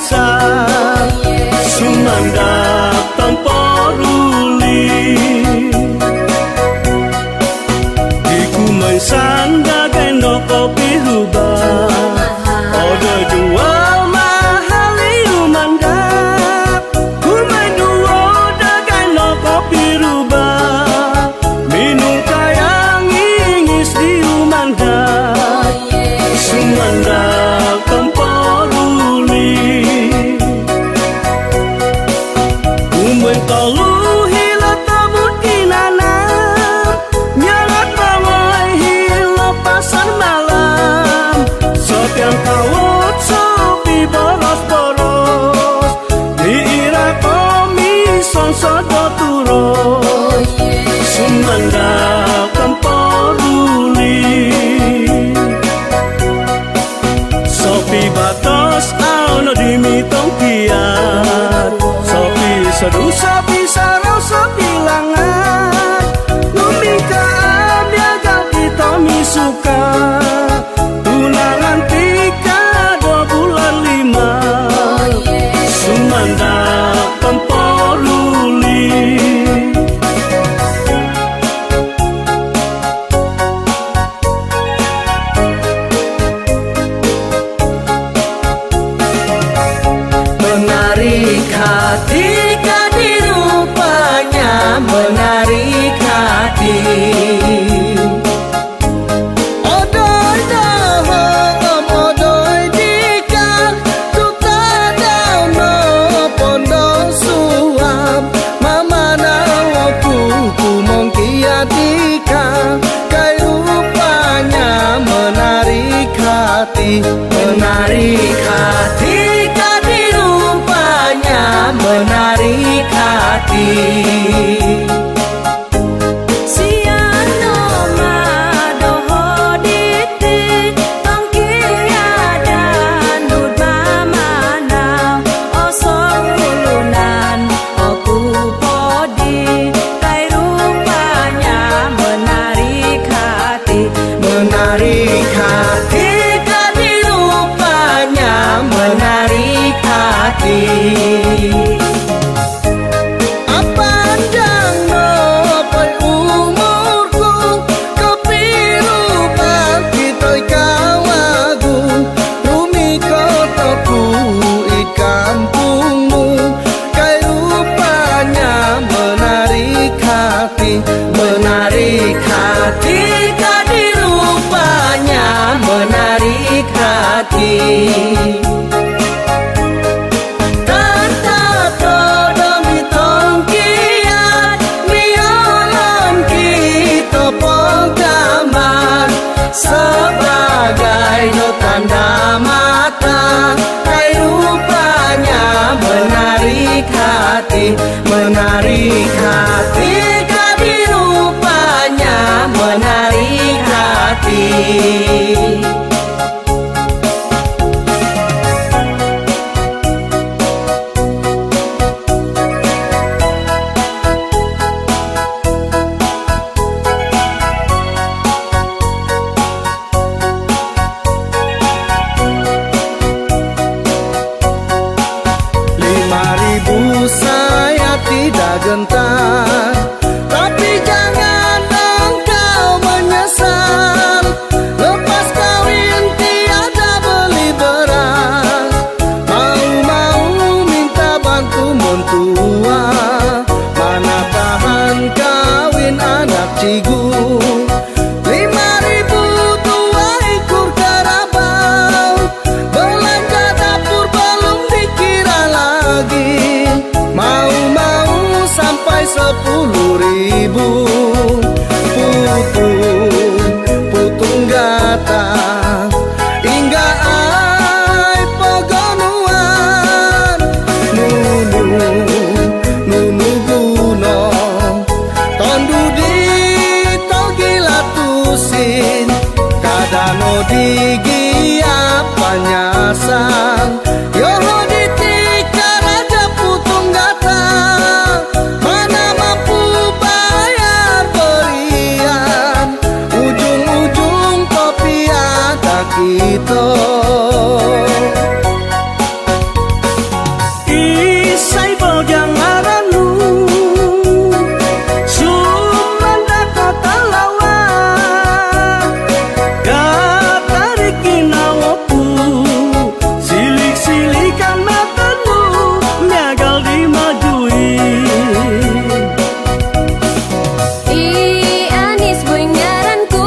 biasa sumandak tanpa ruli diku mensanda geno kopi rubah odo jual mahal iumandap ku menduo geno kopi rubah minum kayang ingis diumandap sumandak tanpa tolu hila tabut kinana nyalat bawai hila pasar malam sopian kawut sopi boros-boros diira komison sodo turun sumandak tanpa ruli sopi batos auno dimitong kiat seduh sapi sarau sapi langat lumika biaga kita misuka tunangan 3 bulan 5 sumandak tanpa ruli menarik hati menarik hati odoi dohong odoi dikang tuta dauno pondok suam mama nawaku kumong kiatika kai rupanya menarik hati kadi rupanya menarik hati. Menarik hati, kadi rupanya menarik hati. Apandang nopai umurku kepirupan kitoi kawagu rumi kotoku ikampungmu kai rupanya menarik hati menarik hati tata todomi tongkiat miolan kita penggambar sebagai no tanda mata kai rupanya menarik hati kadi rupanya menarik hati. Saya tidak gentar, tapi jangan engkau menyesal. Lepas kawin tiada beli beras, mau minta bantu mentua. Mana tahan kawin anak cigu 5.000 tua ikut karabau. Belanja dapur belum dikira lagi, mau sampai 10.000 putung gata hingga ai pegonuan nunu gunung tondu di Isai bojang aranu Sumanda kota lawa Katariki nawaku Silik-silikan matamu Miagal dimajui Anis boy ngaranku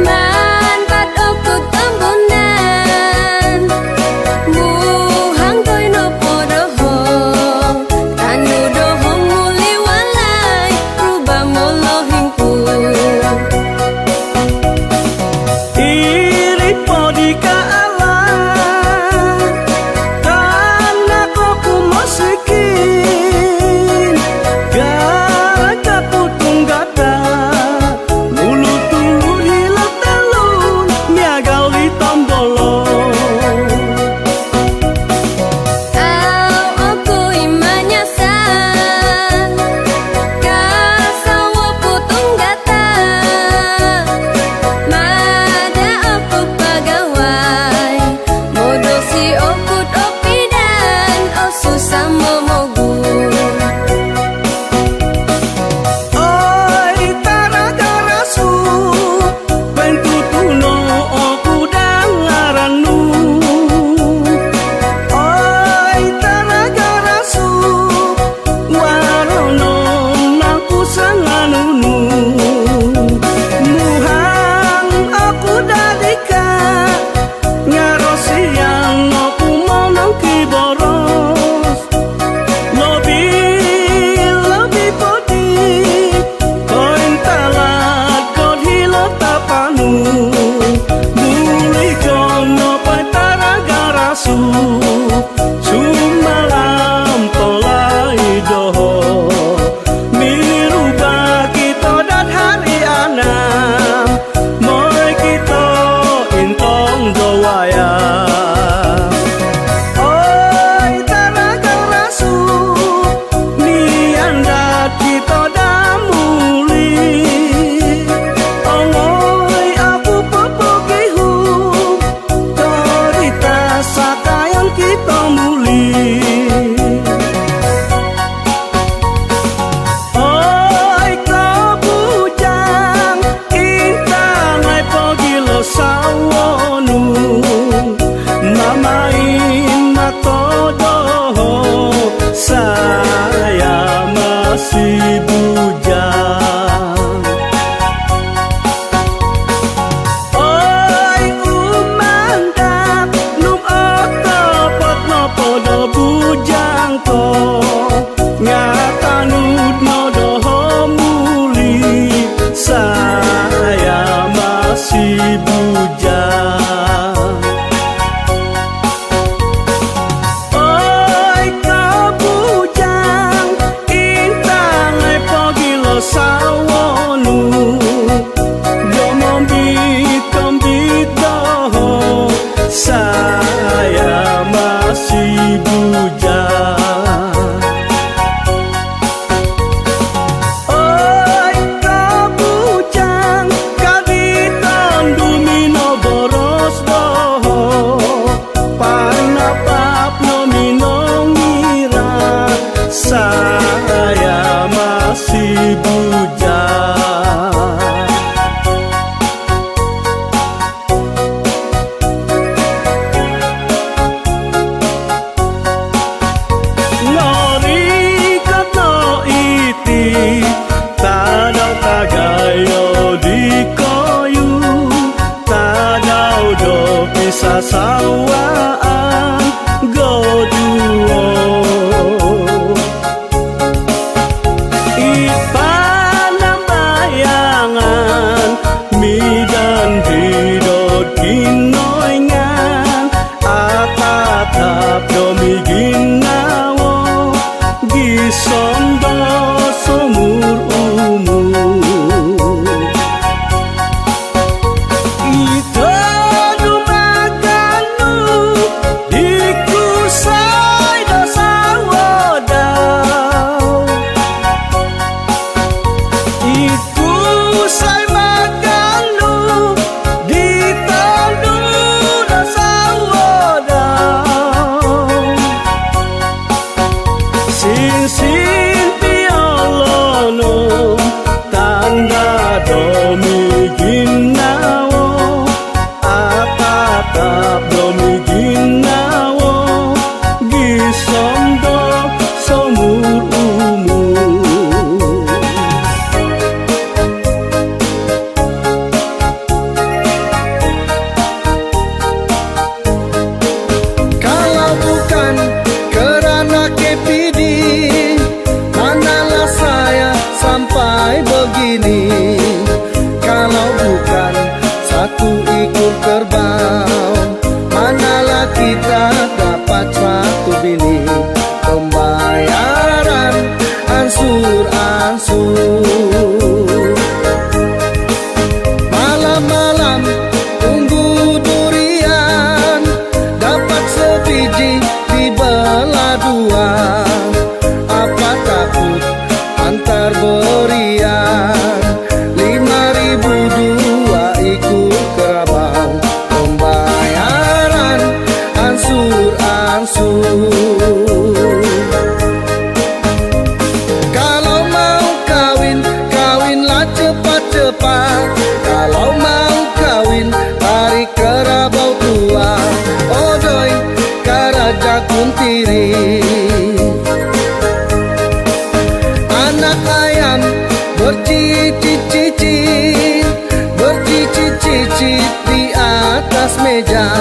Manpat oku tembunan Buhang koy no podoho Tanu doho muli walay Rubah molohingku Iri podika Allah Tanah koku masikin Garaja putung gata Mulu tulur hilang telun Miagal di tombolo Au oku imanyasan Kasawa putung gata Mada oku pagawai Modosi okut opidan O susah momogun Oi taragarasu Pentutuno oku dangaranu Oi taragarasu Warono naku sanganunu Muhang aku dalika Ngarosiang oku monong kiboros Lebih podi Koin talat kod hilo tapanu Muli kono pai taragarasu Sumalam tolai doho Miruba kita dan hari anam Moy kita intong doaya Oi taragarasu Niandat kita damuli Ongoi aku pepogihu Torita sakayang kita muli Oi kau bujang Intang ai pogilo sawonu Mamain matodoho Saya masih bujang Oi umandap Num otopot no podo bujang ko Ngatanud no doho muli Saya masih bujang Oi kau bujang Intang ai pogilo sawonu Domombit kombit doho Saya masih bujang Oi kau bujang Kaditon dumino boros doho Panapap no minongira Saya masih bujang Nori kato iti Tadau tagayo di koyu Tadau do bisa sawaan Goduo Ipanam bayangan Midan hidot kinoingan Atatap domi ginawo Gisondo sumur umur Ito dumaganu berlangsung. Kalau mau kawin, kawinlah cepat-cepat. Kalau mau kawin, tarik kerabau tua. Odoi karaja kuntiri, anak ayam bercicit-cicit, bercicit-cicit di atas meja.